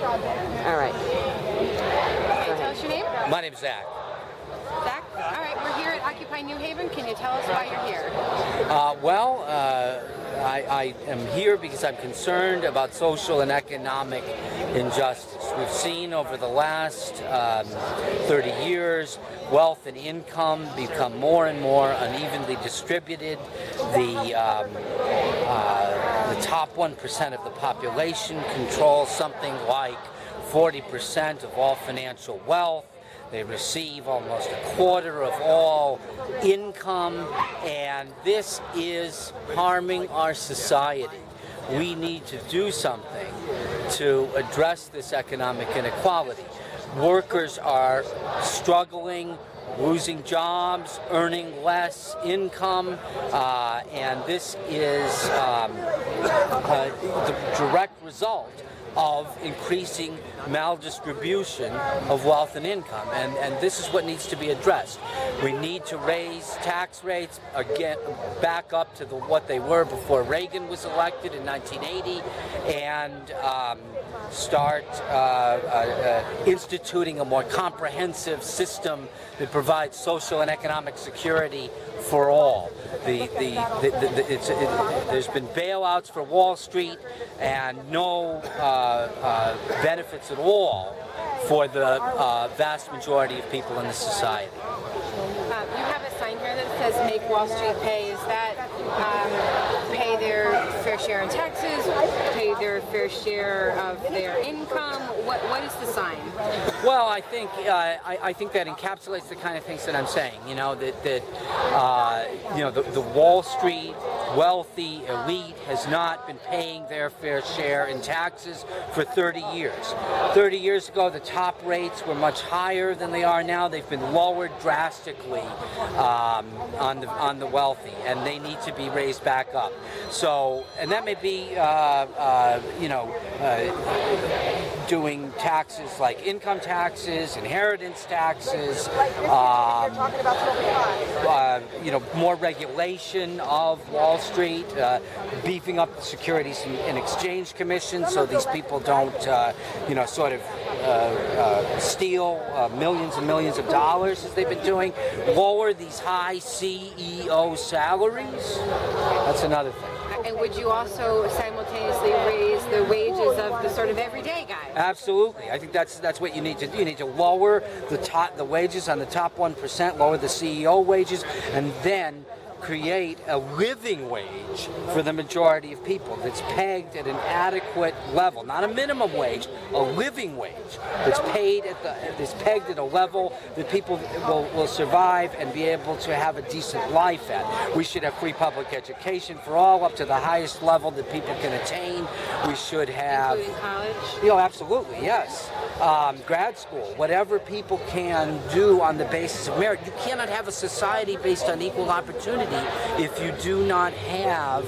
All right. Okay, tell us your name. My name's Zach. Zach? All right, we're here at Occupy New Haven. Can you tell us why you're here? I am here because I'm concerned about social and economic injustice. We've seen over the last 30 years wealth and income become more and more unevenly distributed. The top 1% of the population controls something like 40% of all financial wealth. They receive almost a quarter of all income, and this is harming our society. We need to do something to address this economic inequality. Workers are struggling, losing jobs, earning less income, and this is the direct result of increasing maldistribution of wealth and income, and this is what needs to be addressed. We need to raise tax rates again, back up to what they were before Reagan was elected in 1980, and start instituting a more comprehensive system that provides social and economic security for all. There's been bailouts for Wall Street and no benefits at all for the vast majority of people in the society. You have a sign here that says "Make Wall Street Pay." Is that pay their fair share in taxes, pay their fair share of their income? What is the sign? Well, I think that encapsulates the kind of things that I'm saying. You know, the Wall Street wealthy elite has not been paying their fair share in taxes for 30 years. 30 years ago, the top rates were much higher than they are now. They've been lowered drastically on the wealthy, and they need to be raised back up. So, and that may be, doing taxes like income taxes, inheritance taxes, more regulation of Wall Street, beefing up the Securities and Exchange Commission so these people don't, steal millions and millions of dollars as they've been doing. Lower these high CEO salaries. That's another thing. And would you also simultaneously raise the wages of the sort of everyday guy? Absolutely. I think that's what you need to do. You need to lower the wages on the top 1%, lower the CEO wages, and then create a living wage for the majority of people that's pegged at an adequate level, not a minimum wage, a living wage that's pegged at a level that people will survive and be able to have a decent life at. We should have free public education for all, up to the highest level that people can attain. We should have, including college. Absolutely, yes. Grad school, whatever people can do on the basis of merit. You cannot have a society based on equal opportunity if you do not have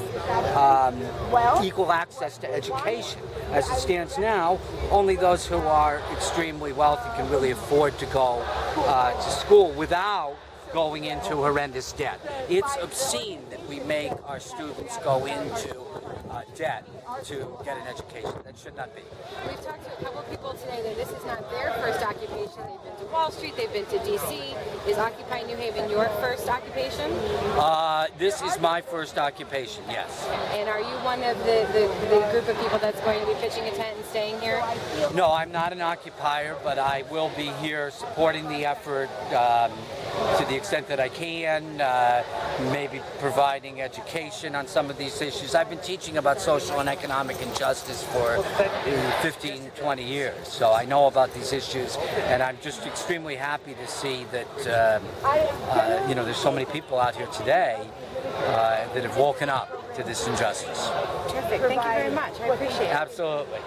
equal access to education. As it stands now, only those who are extremely wealthy can really afford to go to school without going into horrendous debt. It's obscene that we make our students go into debt to get an education. That should not be. We've talked to a couple of people today that this is not their first occupation. They've been to Wall Street, they've been to D.C. Is Occupy New Haven your first occupation? This is my first occupation, yes. And are you one of the group of people that's going to be pitching a tent and staying here? No, I'm not an occupier, but I will be here supporting the effort to the extent that I can, maybe providing education on some of these issues. I've been teaching about social and economic injustice for 15, 20 years, so I know about these issues, and I'm just extremely happy to see that there's so many people out here today that have woken up to this injustice. Terrific. Thank you very much. I appreciate it. Absolutely.